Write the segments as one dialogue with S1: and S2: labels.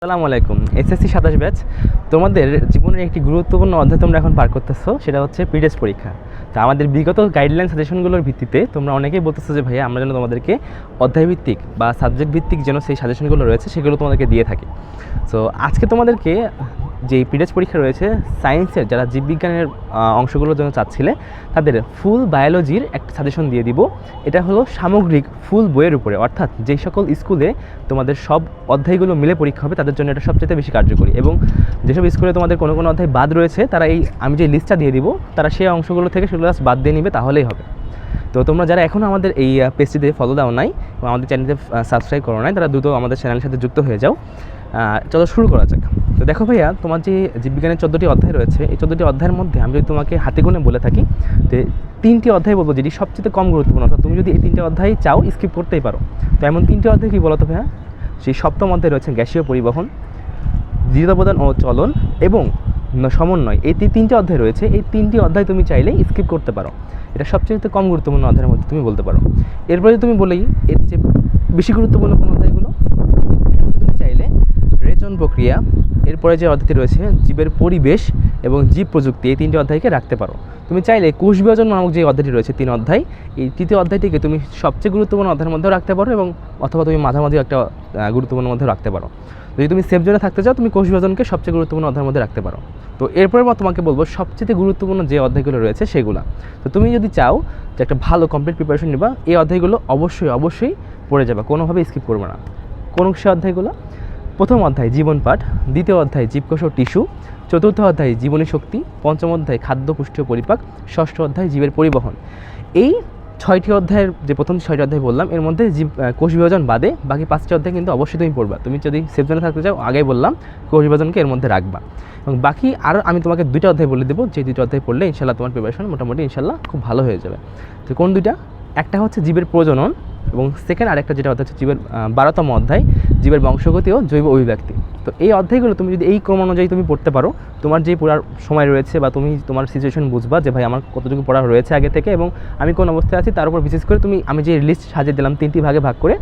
S1: আসসালামু আলাইকুম। SSC ২৭ batch, তোমাদের জীবনের একটি গুরুত্বপূর্ণ অধ্যায় তোমরা এখন পার করতেছো, সেটা হচ্ছে প্রি-টেস্ট পরীক্ষা। তো আমাদের বিগত গাইডলাইন সাজেশনগুলোর ভিত্তিতে তোমরা অনেকেই বলতেছো যে ভাইয়া আমরা যেন তোমাদেরকে অধ্যায়ভিত্তিক বা সাবজেক্ট ভিত্তিক যেন সেই সাজেশনগুলো রয়েছে সেগুলো তোমাদেরকে দিয়ে থাকি। সো আজকে তোমাদেরকে যে প্রি-টেস্ট পরীক্ষা রয়েছে সায়েন্সের যারা জীববিজ্ঞানের অংশগুলোর জন্য চাচ্ছিলে তাদের ফুল বায়োলজির একটা সাজেশন দিয়ে দিব। এটা হলো সামগ্রিক ফুল বইয়ের উপরে, অর্থাৎ যেই সকল স্কুলে তোমাদের সব অধ্যায়গুলো মিলে পরীক্ষা হবে তাদের জন্য এটা সবচেয়ে বেশি কার্যকরী, এবং যেসব স্কুলে তোমাদের কোনো কোনো অধ্যায় বাদ রয়েছে তারা আমি যে লিস্টটা দিয়ে দিব তারা সেই অংশগুলো থেকে সেগুলো বাদ দিয়ে নিবে, তাহলেই হবে। তো তোমরা যারা এখনও আমাদের এই পেজটিতে ফলো দাও নাই এবং আমাদের চ্যানেলতে সাবস্ক্রাইব করো নাই তারা দ্রুত আমাদের চ্যানেলের সাথে যুক্ত হয়ে যাও। চলো শুরু করা যাক। তো দেখো ভাইয়া, তোমার যে জীববিজ্ঞানের 14টি অধ্যায় রয়েছে, এই 14টি অধ্যায়ের মধ্যে আমি যদি তোমাকে হাতে গুণে বলে থাকি যে 3টি অধ্যায় বলবো যেটি সবচেয়ে কম গুরুত্বপূর্ণ, অর্থাৎ তুমি যদি এই 3টে অধ্যায় চাও স্কিপ করতেই পারো। তো এমন 3টে অধ্যায় কী বলো তো ভাইয়া? সেই সপ্তম অধ্যায় রয়েছে গ্যাসীয় পরিবহন, দ্বিতীয় ও চলন এবং সমন্বয়। এই 3টে অধ্যায় রয়েছে, এই 3টি অধ্যায় তুমি চাইলে স্কিপ করতে পারো। এটা সবচেয়ে কম গুরুত্বপূর্ণ অধ্যায়ের মধ্যে তুমি বলতে পারো। এরপরে তুমি বলেই এর যে বেশি গুরুত্বপূর্ণ কোন অধ্যায়গুলো, তুমি চাইলে রেচন প্রক্রিয়া, এরপরে যে অধ্যায়টি রয়েছে জীবের পরিবেশ এবং জীব প্রযুক্তি, এই 3টে অধ্যায়কে রাখতে পারো। তুমি চাইলে কোষ বিভাজন নামক যে অধ্যায়টি রয়েছে 3 অধ্যায়, এই 3য় অধ্যায়টিকে তুমি সবচেয়ে গুরুত্বপূর্ণ অধ্যায়ের মধ্যেও রাখতে পারো এবং অথবা তুমি মাঝামাঝি একটা গুরুত্বপূর্ণ মধ্যে রাখতে পারো। যদি তুমি সেফ জোনে থাকতে চাও তুমি কোষ বিভাজনকে সবচেয়ে গুরুত্বপূর্ণ অধ্যায়ের মধ্যে রাখতে পারো। তো এরপরে তোমাকে বলবো সবচেয়ে গুরুত্বপূর্ণ যে অধ্যায়গুলো রয়েছে সেগুলো। তো তুমি যদি চাও যে একটা ভালো কমপ্লিট প্রিপারেশন নিবা, এই অধ্যায়গুলো অবশ্যই পড়ে যাবে, কোনোভাবে স্কিপ করবে না। কোন সে অধ্যায়গুলো? প্রথম অধ্যায় জীবন পাঠ, দ্বিতীয় অধ্যায় জীবকোষ ও টিস্যু, চতুর্থ অধ্যায় জীবনী শক্তি, পঞ্চম অধ্যায় খাদ্য পুষ্টি ও পরিপাক, ষষ্ঠ অধ্যায় জীবের পরিবহন। এই 6টি অধ্যায়ের যে প্রথম 6টি অধ্যায় বললাম এর মধ্যে কোষ বিভাজন বাদে বাকি 5টি অধ্যায় কিন্তু অবশ্যই তুমি পড়বা। তুমি যদি সেফ জোনে থাকতে চাও আগেই বললাম কোষ বিভাজনকে এর মধ্যে রাখবা, এবং বাকি আরও আমি তোমাকে 2টা অধ্যায় বলে দেবো, যে 2টা অধ্যায় পড়লে ইনশাল্লাহ তোমার প্রিপারেশন মোটামুটি ইনশাল্লাহ খুব ভালো হয়ে যাবে। তো কোন 2টা? একটা হচ্ছে জীবের প্রজনন এবং সেকেন্ড আরেকটা যেটা অধ্যায় হচ্ছে জীবের 12তম অধ্যায় জীবের বংশগতি ও জৈব অভিব্যক্তি। তো এই অধ্যায়গুলো তুমি যদি এই ক্রম অনুযায়ী তুমি পড়তে পারো, তোমার যে পড়ার সময় রয়েছে বা তুমি তোমার সিচুয়েশন বুঝবা যে ভাই আমার কতটুকু পড়া রয়েছে আগে থেকে এবং আমি কোন অবস্থায় আছি, তার উপর বিশেষ করে তুমি আমি যে লিস্ট সাজিয়ে দিলাম 3টি ভাগে ভাগ করে,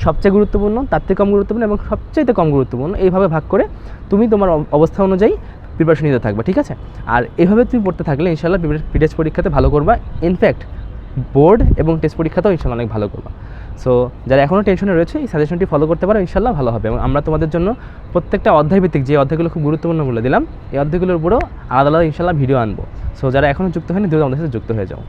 S1: সবচেয়ে গুরুত্বপূর্ণ, তার থেকে কম গুরুত্বপূর্ণ এবং সবচেয়ে কম গুরুত্বপূর্ণ, এইভাবে ভাগ করে তুমি তোমার অবস্থা অনুযায়ী প্রিপারেশন নিতে থাকবে, ঠিক আছে? আর এভাবে তুমি পড়তে থাকলে ইনশাল্লাহ প্রি-টেস্ট পরীক্ষাতে ভালো করবা, ইনফ্যাক্ট বোর্ড এবং টেস্ট পরীক্ষাতেও ইনশাল্লাহ অনেক ভালো করবা। সো যারা এখনও টেনশনে রয়েছে এই সাজেশনটি ফলো করতে পারো, ইনশাল্লাহ ভালো হবে। এবং আমরা তোমাদের জন্য প্রত্যেকটা অধ্যায়ভিত্তিক যে অধ্যায়গুলো খুব গুরুত্বপূর্ণ বলে দিলাম, এই অধ্যায়গুলোর উপরেও আলাদা আলাদা ইনশাল্লাহ ভিডিও আনবো। সো যারা এখনও যুক্ত হয়নি দ্রুত আমাদের সাথে যুক্ত হয়ে যাও।